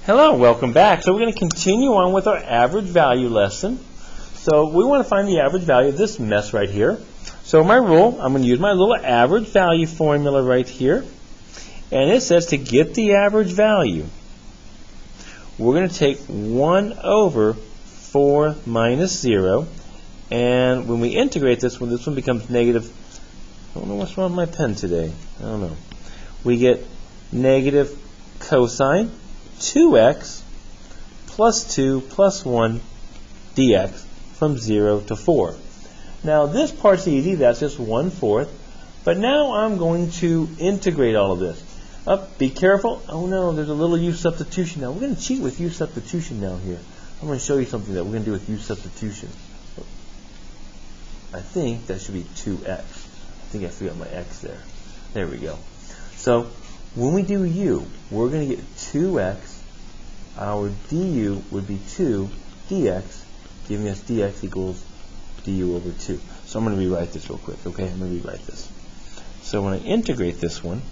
Hello, welcome back. So we're going to continue on with our average value lesson. So we want to find the average value of this mess right here. So my rule, I'm going to use my little average value formula right here. And it says to get the average value, we're going to take 1 over 4 minus 0. And when we integrate this one becomes negative. I don't know what's wrong with my pen today. I don't know. We get negative cosine 2x plus 2 plus 1 dx from 0 to 4. Now this part's easy, that's just 1/4. But now I'm going to integrate all of this. Be careful. Oh no, there's a little u substitution now. We're going to cheat with u substitution now here. I'm going to show you something that we're going to do with u substitution. I think that should be 2x. I think I forgot my x there. There we go. So when we do u, we're going to get 2x. Our du would be 2 dx, giving us dx equals du over 2. So I'm going to rewrite this real quick, okay? I'm going to rewrite this. So when I integrate this one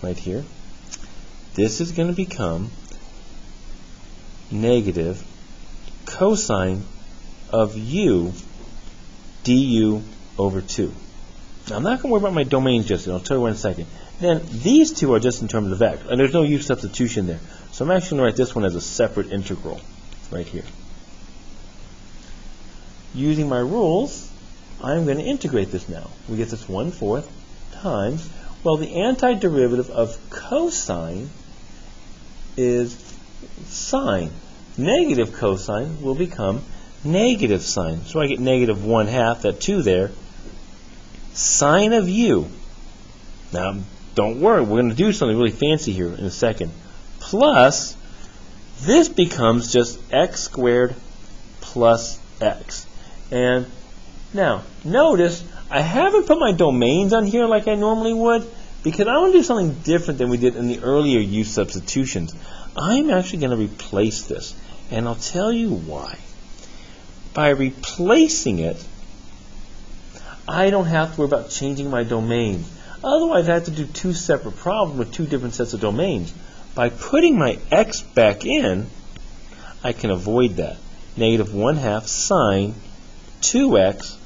right here, this is going to become negative cosine of u du over 2. Now, I'm not going to worry about my domains just yet. I'll tell you in a second. Then these two are just in terms of x, and there's no u substitution there. So I'm actually going to write this one as a separate integral right here. Using my rules, I'm going to integrate this now. We get this 1/4 times, well, the antiderivative of cosine is sine. Negative cosine will become negative sine. So I get negative 1/2, that 2 there, sine of u. Now, don't worry, we're going to do something really fancy here in a second. Plus, this becomes just x squared plus x. And now, notice, I haven't put my domains on here like I normally would, because I want to do something different than we did in the earlier u substitutions. I'm actually going to replace this, and I'll tell you why. By replacing it, I don't have to worry about changing my domains. Otherwise, I have to do two separate problems with two different sets of domains. By putting my x back in, I can avoid that. Negative 1/2 sine 2x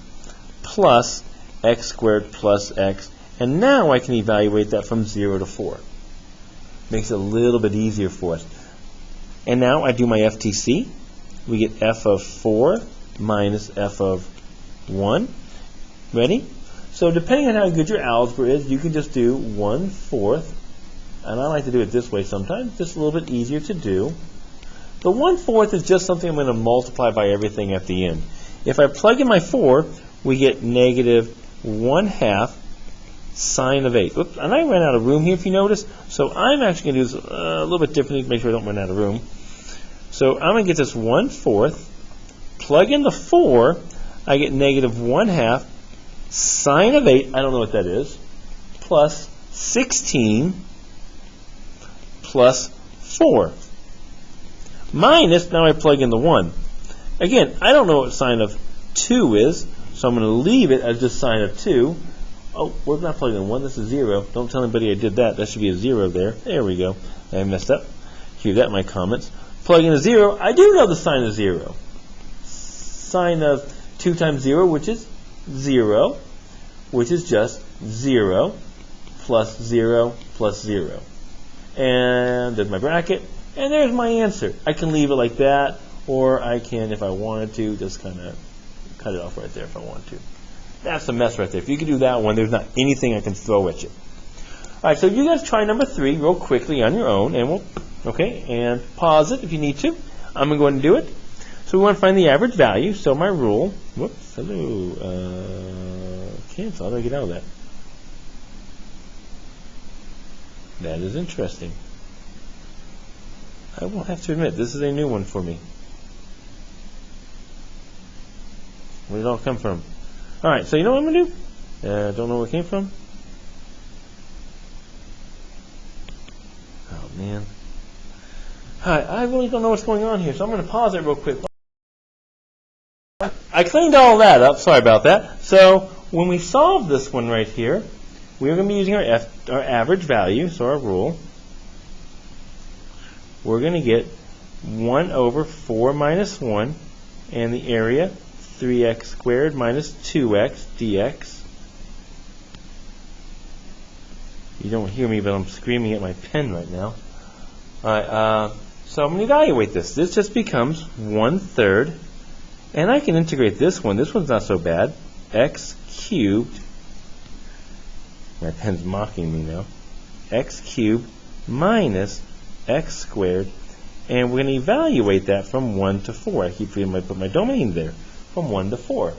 plus x squared plus x. And now I can evaluate that from 0 to 4. Makes it a little bit easier for us. And now I do my FTC. We get f of 4 minus f of 1. Ready? So depending on how good your algebra is, you can just do 1/4. And I like to do it this way sometimes, just a little bit easier to do. The 1/4 is just something I'm going to multiply by everything at the end. If I plug in my 4, we get negative 1/2 sine of 8. Oops, and I ran out of room here if you notice. So I'm actually going to do this a little bit differently to make sure I don't run out of room. So I'm going to get this 1/4. Plug in the 4, I get negative 1/2 sine of 8, I don't know what that is, plus 16 plus 4. Minus, now I plug in the 1. Again, I don't know what sine of 2 is, so I'm going to leave it as just sine of 2. Oh, we're not plugging in 1, this is 0. Don't tell anybody I did that. That should be a 0 there. There we go. I messed up. Hear that in my comments. Plug in a 0. I do know the sine of 0. Sine of 2 times 0, which is 0, which is just 0 plus 0 plus 0. And there's my bracket, and there's my answer. I can leave it like that, or I can, if I wanted to, just kind of cut it off right there if I want to. That's a mess right there. If you can do that one, there's not anything I can throw at you. All right, so you guys try number 3 real quickly on your own, and and pause it if you need to. I'm going to go ahead and do it. So we want to find the average value. So my rule, cancel. How do I get out of that? That is interesting. I will have to admit, this is a new one for me. Where did it all come from? All right, so you know what I'm going to do? Don't know where it came from? Oh, man. Hi, I really don't know what's going on here, so I'm going to pause it real quick. I cleaned all that up. Sorry about that. So when we solve this one right here, we're going to be using our average value, so our rule. We're going to get 1 over 4 minus 1, and the area, 3x squared minus 2x dx. You don't hear me, but I'm screaming at my pen right now. All right, so I'm going to evaluate this. This just becomes 1/3, and I can integrate this one. This one's not so bad. X cubed, my pen's mocking me now, x cubed minus x squared, and we're going to evaluate that from 1 to 4. I keep forgetting to put my domain there, from 1 to 4.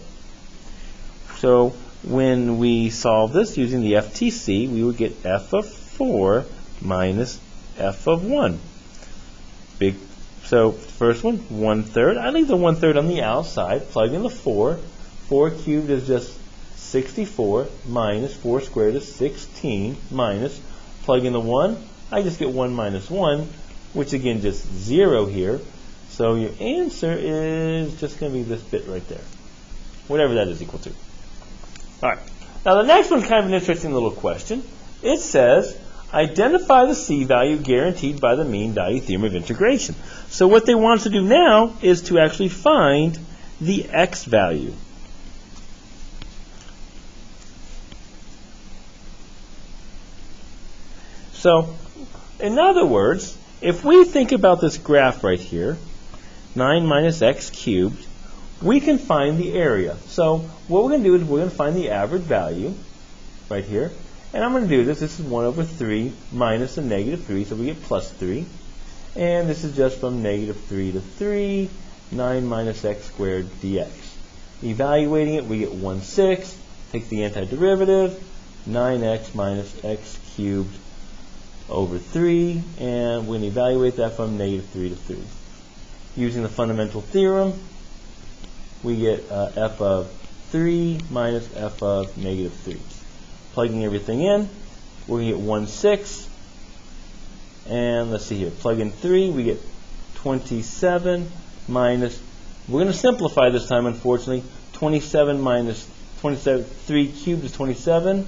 So when we solve this using the FTC, we would get f of 4 minus f of 1. So first one, 1/3. I leave the 1/3 on the outside, plug in the 4. 4 cubed is just 64, minus 4 squared is 16, minus, plug in the 1. I just get 1 minus 1, which again just 0 here. So your answer is just going to be this bit right there, whatever that is equal to. All right. Now the next one's kind of an interesting little question. It says, identify the C value guaranteed by the mean value theorem of integration. So what they want us to do now is to actually find the X value. So in other words, if we think about this graph right here, 9 minus x cubed, we can find the area. So what we're going to do is we're going to find the average value right here. And I'm going to do this. This is 1 over 3 minus a negative 3, so we get plus 3. And this is just from negative 3 to 3, 9 minus x squared dx. Evaluating it, we get 1/6. Take the antiderivative, 9x minus x cubed over 3, and we're going to evaluate that from negative 3 to 3. Using the fundamental theorem, we get f of 3 minus f of negative 3. Plugging everything in, we're going to get 1/6, and let's see here, plug in 3, we get 27 minus, we're going to simplify this time unfortunately, 27 minus 27, 3 cubed is 27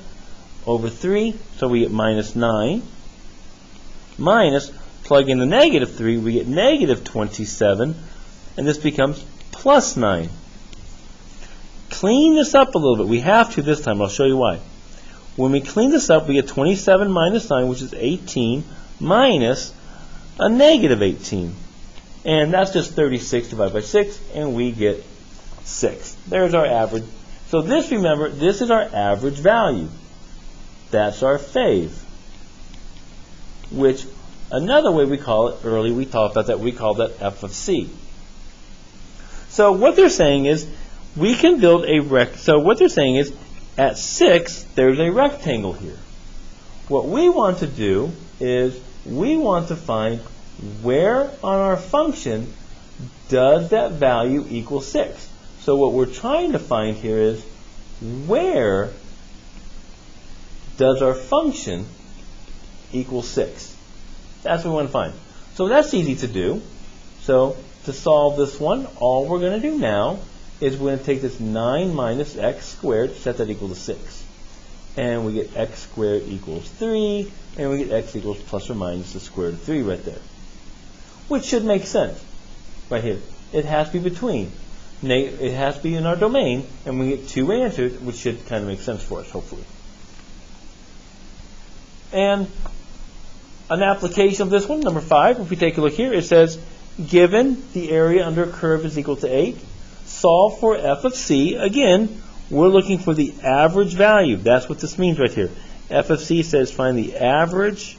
over 3, so we get minus 9. Minus, plug in the negative 3, we get negative 27, and this becomes plus 9. Clean this up a little bit. We have to this time. I'll show you why. When we clean this up, we get 27 minus 9, which is 18, minus a negative 18. And that's just 36 divided by 6, and we get 6. There's our average. So this, remember, this is our average value. That's our fave. Which, another way we call it, earlier we talked about that, we call that f of c. So what they're saying is, we can build a so what they're saying is, at 6, there's a rectangle here. What we want to do is, we want to find where on our function does that value equal 6. So what we're trying to find here is, where does our function equal 6? That's what we want to find. So that's easy to do. So to solve this one, all we're going to do now is we're going to take this 9 minus x squared, set that equal to 6. And we get x squared equals 3, and we get x equals plus or minus the square root of 3 right there. Which should make sense right here. It has to be between. It has to be in our domain, and we get two answers, which should kind of make sense for us, hopefully. And an application of this one, number 5, if we take a look here, it says, given the area under a curve is equal to 8, solve for f of c. Again, we're looking for the average value. That's what this means right here. F of c says find the average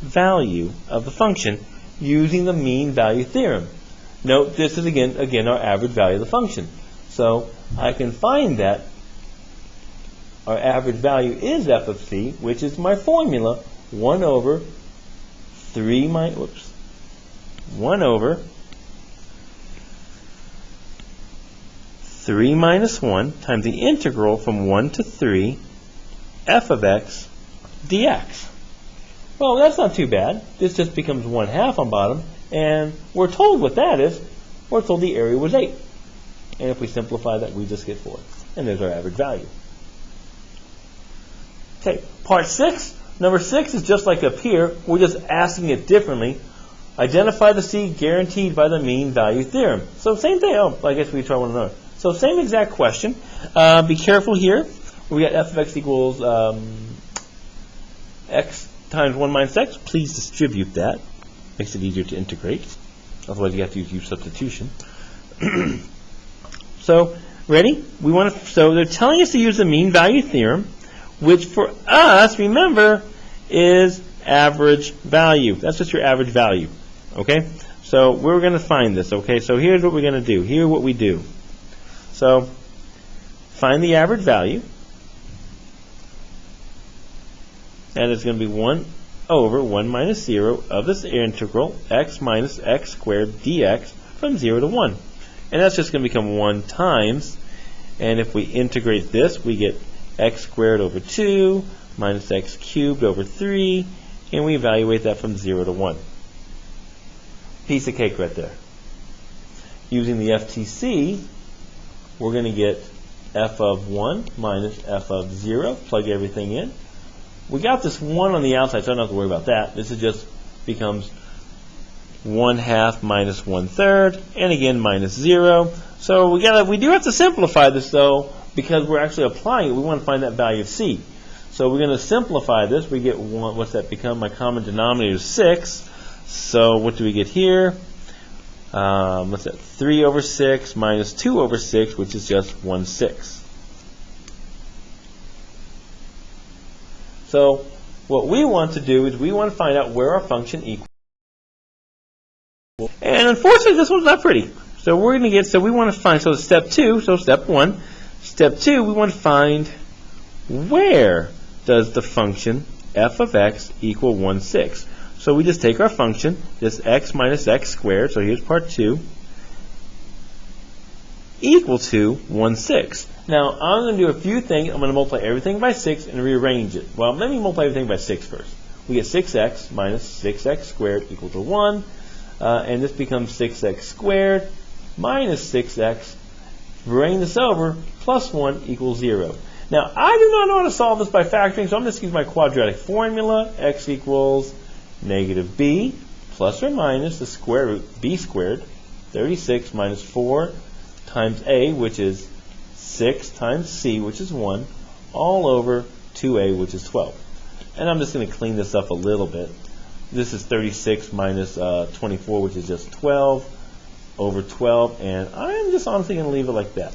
value of the function using the mean value theorem. Note this is again our average value of the function. So I can find that our average value is f of c, which is my formula, 1 over 3 minus 1 times the integral from 1 to 3 f of x dx. Well, that's not too bad. This just becomes 1/2 on bottom, and we're told what that is. We're told the area was 8. And if we simplify that, we just get 4. And there's our average value. Okay, part 6. Number 6 is just like up here. We're just asking it differently. Identify the C guaranteed by the mean value theorem. So same thing. Oh, I guess we try one another. So same exact question. Be careful here. We got f of x equals x times 1 minus x. Please distribute that. Makes it easier to integrate. Otherwise, you have to use substitution. So, ready? So they're telling us to use the mean value theorem, which for us, remember, is average value. That's just your average value. Okay? So we're going to find this. Okay? So here's what we're going to do. Here's what we do. So find the average value. And it's going to be 1 over 1 minus 0 of this integral x minus x squared dx from 0 to 1. And that's just going to become 1 times. And if we integrate this, we get x squared over 2 minus x cubed over 3. And we evaluate that from 0 to 1. Piece of cake right there. Using the FTC, we're going to get f of 1 minus f of 0. Plug everything in. We got this 1 on the outside, so I don't have to worry about that. This is just becomes 1/2 minus 1/3, and again minus 0. So we do have to simplify this though, because we're actually applying it. We want to find that value of c. So we're going to simplify this. We get 1. What's that become? My common denominator is 6. So what do we get here? What's that? 3 over 6 minus 2 over 6, which is just 1/6. So what we want to do is we want to find out where our function equals. And unfortunately, this one's not pretty. So we're going to get, so we want to find, so step 2, so step 1. Step 2, we want to find where does the function f of x equal 1/6. So we just take our function, this x minus x squared, so here's part 2, equal to 1/6. Now, I'm going to do a few things. I'm going to multiply everything by 6 and rearrange it. Well, let me multiply everything by 6 first. We get 6x minus 6x squared equal to 1. And this becomes 6x squared minus 6x. Bring this over, plus 1 equals 0. Now, I do not know how to solve this by factoring, so I'm just using my quadratic formula. X equals negative b plus or minus the square root b squared, 36 minus 4 times a, which is 6 times c, which is 1, all over 2a, which is 12. And I'm just going to clean this up a little bit. This is 36 minus 24, which is just 12 over 12. And I'm just honestly going to leave it like that.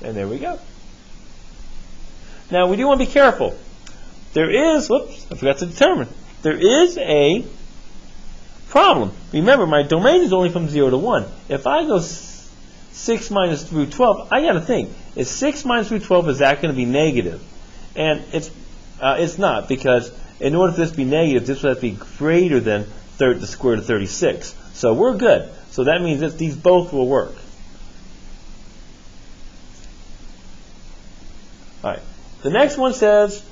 And there we go. Now, we do want to be careful. There is, whoops, I forgot to determine. There is a problem. Remember, my domain is only from 0 to 1. If I go 6 minus root 12, I got to think, is 6 minus root 12, is that going to be negative? And it's not, because in order for this to be negative, this would have to be greater than the square root of 36. So we're good. So that means that these both will work. All right. The next one says,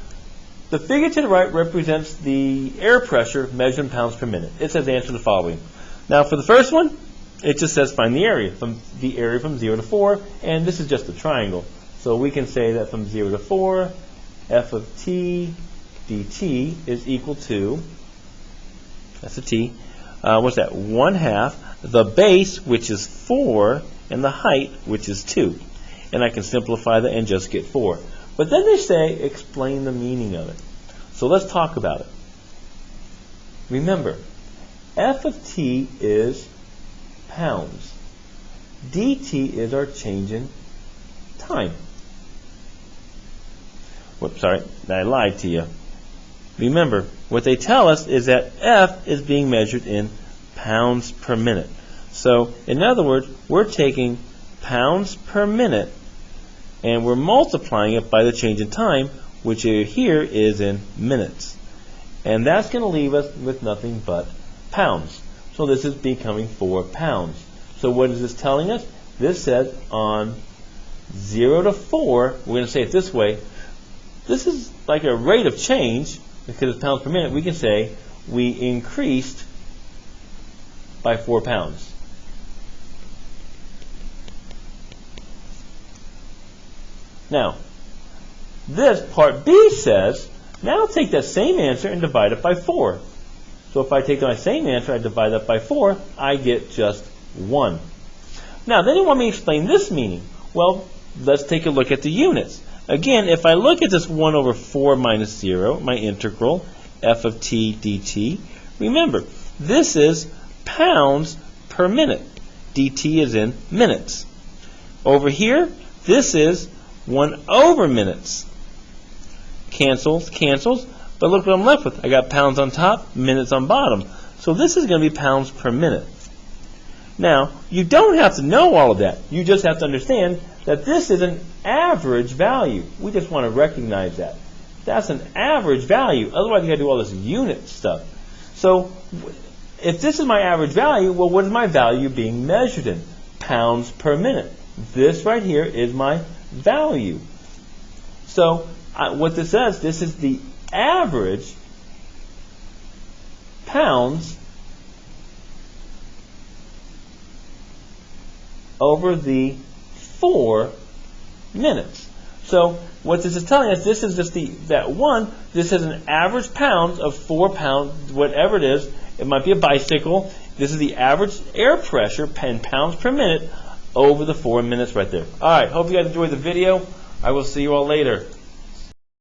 the figure to the right represents the air pressure measured in pounds per minute. It says answer the following. Now for the first one, it just says find the area from 0 to 4, and this is just a triangle. So we can say that from 0 to 4, f of t dt is equal to, that's a t, what's that, 1/2 the base, which is 4, and the height, which is 2. And I can simplify that and just get 4. But then they say, explain the meaning of it. So let's talk about it. Remember, f of t is pounds. dt is our change in time. Whoops, sorry, I lied to you. Remember, what they tell us is that f is being measured in pounds per minute. So, in other words, we're taking pounds per minute and we're multiplying it by the change in time, which here is in minutes. And that's going to leave us with nothing but pounds. So this is becoming 4 pounds. So what is this telling us? This says on 0 to 4, we're going to say it this way. This is like a rate of change, because it's pounds per minute. We can say we increased by 4 pounds. Now, this part B says, now take that same answer and divide it by 4. So if I take my same answer, I divide that by 4, I get just 1. Now, then you want me to explain this meaning. Well, let's take a look at the units. Again, if I look at this 1 over 4 minus 0, my integral, f of t dt, remember, this is pounds per minute. dt is in minutes. Over here, this is 1 over minutes. Cancels, cancels, but look what I'm left with. I got pounds on top, minutes on bottom. So this is going to be pounds per minute. Now, you don't have to know all of that. You just have to understand that this is an average value. We just want to recognize that. That's an average value. Otherwise, you got to do all this unit stuff. So, if this is my average value, well, what is my value being measured in? Pounds per minute. This right here is my value. So, what this says, this is the average pounds over the 4 minutes. So what this is telling us, this is just that one, this is an average pounds of 4 pounds, whatever it is. It might be a bicycle. This is the average air pressure in pounds per minute over the 4 minutes right there. All right, hope you guys enjoyed the video. I will see you all later.